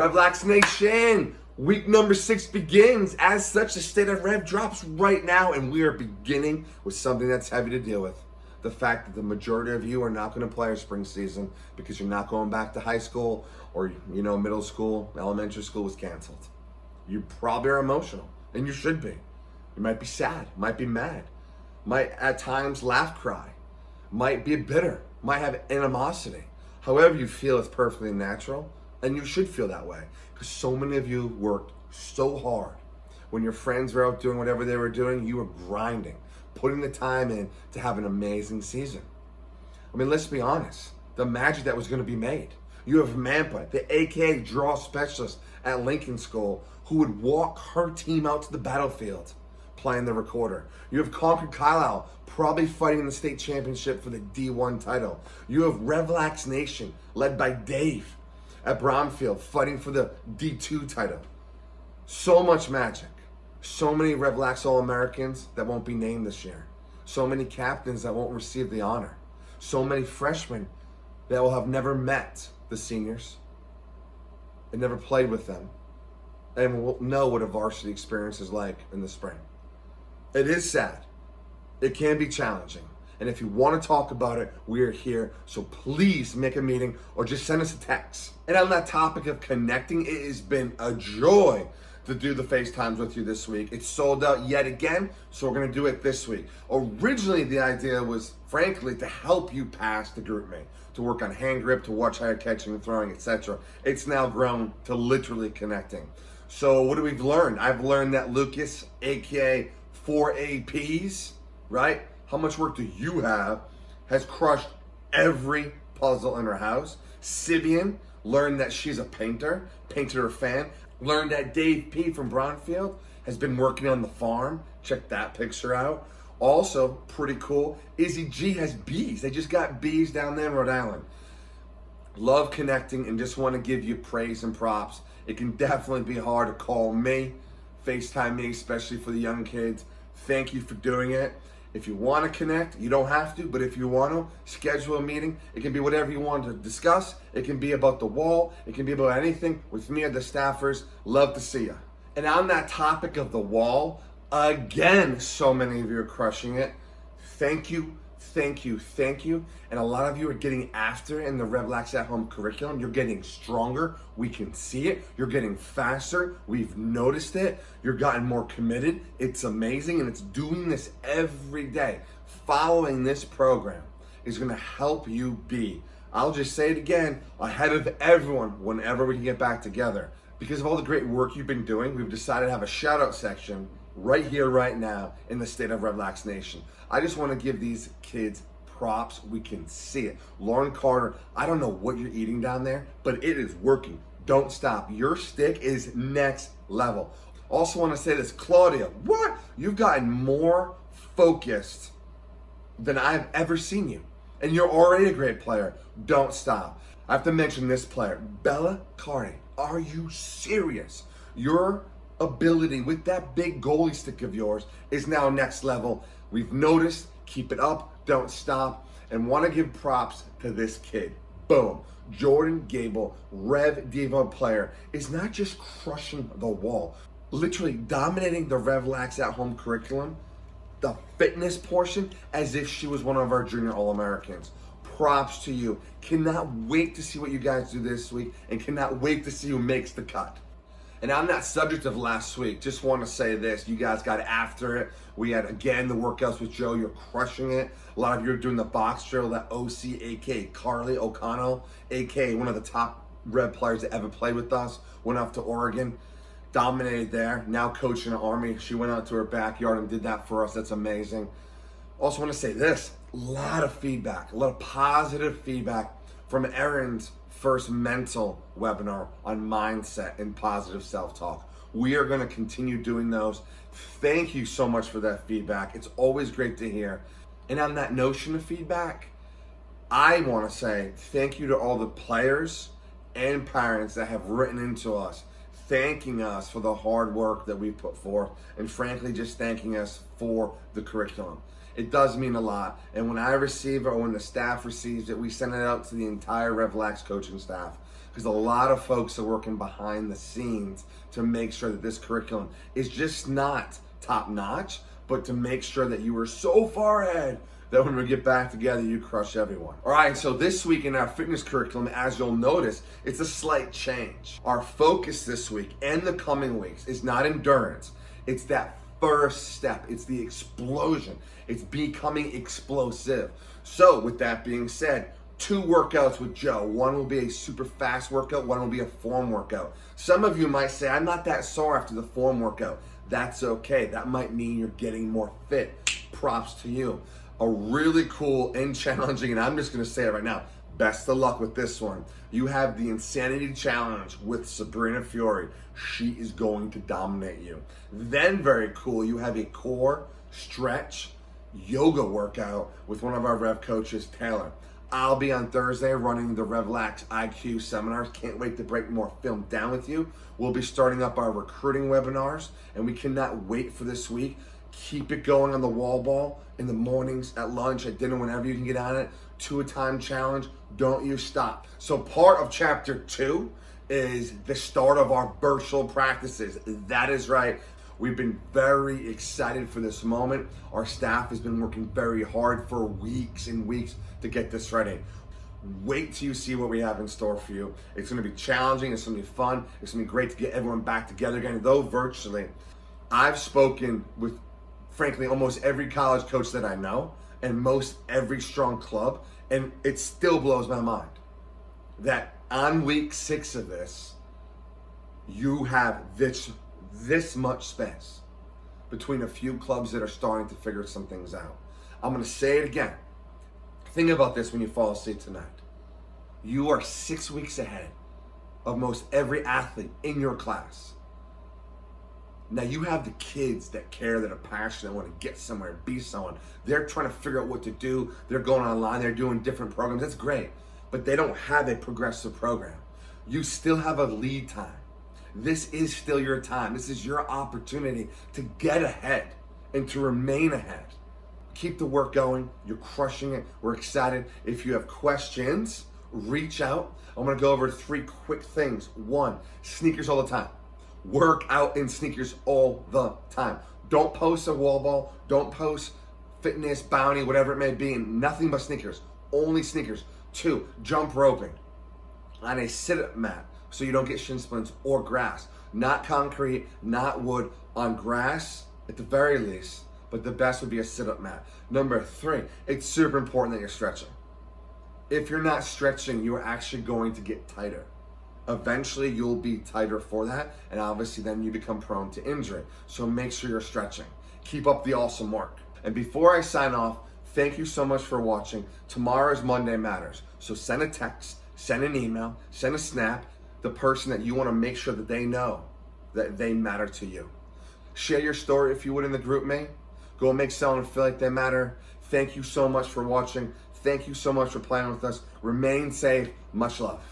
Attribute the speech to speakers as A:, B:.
A: REVlax Nation, week number 6 begins. As such, the State of Rev drops right now, and we are beginning with something that's heavy to deal with. The fact that the majority of you are not going to play our spring season because you're not going back to high school or, middle school, elementary school was canceled. You probably are emotional, and you should be. You might be sad, might be mad, might at times laugh, cry, might be bitter, might have animosity. However you feel is perfectly natural. And you should feel that way because so many of you worked so hard. When your friends were out doing whatever they were doing, you were grinding, putting the time in to have an amazing season. I mean, let's be honest. The magic that was going to be made. You have Mampa, the AKA draw specialist at Lincoln School, who would walk her team out to the battlefield playing the recorder. You have Concord Carlisle probably fighting in the state championship for the D1 title. You have REVlax Nation led by Dave at Bromfield fighting for the D2 title. So much magic. So many REVlax All-Americans that won't be named this year. So many captains that won't receive the honor. So many freshmen that will have never met the seniors and never played with them and will know what a varsity experience is like in the spring. It is sad. It can be challenging. And if you want to talk about it, we are here. So please make a meeting or just send us a text. And on that topic of connecting, it has been a joy to do the FaceTimes with you this week. It's sold out yet again, so we're going to do it this week. Originally, the idea was, frankly, to help you pass the group me, to work on hand grip, to watch how you're catching and throwing, etc. It's now grown to literally connecting. So what have we learned? I've learned that Lukas, aka 4 APs, right? How much work do you have? Has crushed every puzzle in her house. Sibian learned that she's a painter, painted her fan. Learned that Dave P from Bromfield has been working on the farm. Check that picture out. Also, pretty cool, Izzy G has bees. They just got bees down there in Rhode Island. Love connecting and just want to give you praise and props. It can definitely be hard to call me, FaceTime me, especially for the young kids. Thank you for doing it. If you want to connect, you don't have to, but if you want to, schedule a meeting. It can be whatever you want to discuss. It can be about the wall. It can be about anything with me or the staffers. Love to see you. And on that topic of the wall, again, so many of you are crushing it. Thank you, thank you, thank you. And a lot of you are getting after in the REVlax at Home curriculum. You're getting stronger. We can see it. You're getting faster. We've noticed it. You're gotten more committed. It's amazing, and it's doing this every day. Following this program is going to help you be, I'll just say it again, ahead of everyone whenever we can get back together. Because of all the great work you've been doing, we've decided to have a shout-out section right here, right now, in the State of REVlax Nation. I just want to give these kids props. We can see it. Lauren Carter, I don't know what you're eating down there, but it is working. Don't stop. Your stick is next level. Also want to say this, Claudia, what? You've gotten more focused than I've ever seen you. And you're already a great player. Don't stop. I have to mention this player, Bella Carney. Are you serious? Your ability with that big goalie stick of yours is now next level. We've noticed. Keep it up. Don't stop. And want to give props to this kid. Boom. Jordan Gable, Rev Diva player, is not just crushing the wall, literally dominating the REVlax at Home curriculum, the fitness portion, as if she was one of our junior All-Americans. Props to you. Cannot wait to see what you guys do this week and cannot wait to see who makes the cut. And on that subject of last week, just want to say this. You guys got after it. We had, again, the workouts with Joe. You're crushing it. A lot of you are doing the box drill, that OC, a.k.a. Carly O'Connell, a.k.a. one of the top Rev players that ever played with us. Went off to Oregon, dominated there. Now coaching the Army. She went out to her backyard and did that for us. That's amazing. Also want to say this. A lot of feedback, a lot of positive feedback from Erin's first mental webinar on mindset and positive self-talk. We are going to continue doing those. Thank you so much for that feedback. It's always great to hear. And on that notion of feedback, I want to say thank you to all the players and parents that have written into us, thanking us for the hard work that we put forth, and frankly, just thanking us for the curriculum. It does mean a lot. And when I receive it or when the staff receives it, we send it out to the entire REVlax coaching staff. because a lot of folks are working behind the scenes to make sure that this curriculum is just not top notch, but to make sure that you are so far ahead that when we get back together, you crush everyone. All right, so this week in our fitness curriculum, as you'll notice, it's a slight change. Our focus this week and the coming weeks is not endurance. It's that first step. It's the explosion. It's becoming explosive. So with that being said, 2 workouts with Joe. One will be a super fast workout. One will be a form workout. Some of you might say, I'm not that sore after the form workout. That's okay. That might mean you're getting more fit. Props to you. A really cool and challenging, and I'm just going to say it right now, best of luck with this one. You have the Insanity Challenge with Sabrina Fiore. She is going to dominate you. Then very cool, you have a core stretch yoga workout with one of our Rev coaches, Taylor. I'll be on Thursday running the REVlax IQ seminars. Can't wait to break more film down with you. We'll be starting up our recruiting webinars, and we cannot wait for this week. Keep it going on the wall ball in the mornings, at lunch, at dinner, whenever you can get on it. 2 a time challenge. Don't you stop. So part of chapter 2 is the start of our virtual practices. That is right. We've been very excited for this moment. Our staff has been working very hard for weeks and weeks to get this ready. Wait till you see what we have in store for you. It's going to be challenging. It's going to be fun. It's going to be great to get everyone back together again, though virtually. I've spoken with, frankly, almost every college coach that I know and most every strong club, and it still blows my mind that on week 6 of this, you have this much space between a few clubs that are starting to figure some things out. I'm going to say it again. Think about this when you fall asleep tonight. You are 6 weeks ahead of most every athlete in your class. Now you have the kids that care, that are passionate, want to get somewhere, be someone. They're trying to figure out what to do. They're going online. They're doing different programs. That's great. But they don't have a progressive program. You still have a lead time. This is still your time. This is your opportunity to get ahead and to remain ahead. Keep the work going. You're crushing it. We're excited. If you have questions, reach out. I'm going to go over 3 quick things. 1, sneakers all the time. Work out in sneakers all the time. Don't post a wall ball. Don't post fitness, bounty, whatever it may be. Nothing but sneakers. Only sneakers. 2, jump roping on a sit-up mat so you don't get shin splints or grass. Not concrete, not wood, on grass at the very least, but the best would be a sit-up mat. Number 3, it's super important that you're stretching. If you're not stretching, you're actually going to get tighter. Eventually, you'll be tighter for that, and obviously then you become prone to injury. So make sure you're stretching. Keep up the awesome work. And before I sign off, thank you so much for watching. Tomorrow's Monday Matters. So send a text, send an email, send a snap, the person that you want to make sure that they know that they matter to you. Share your story if you would in the group me. Go make someone feel like they matter. Thank you so much for watching. Thank you so much for playing with us. Remain safe. Much love.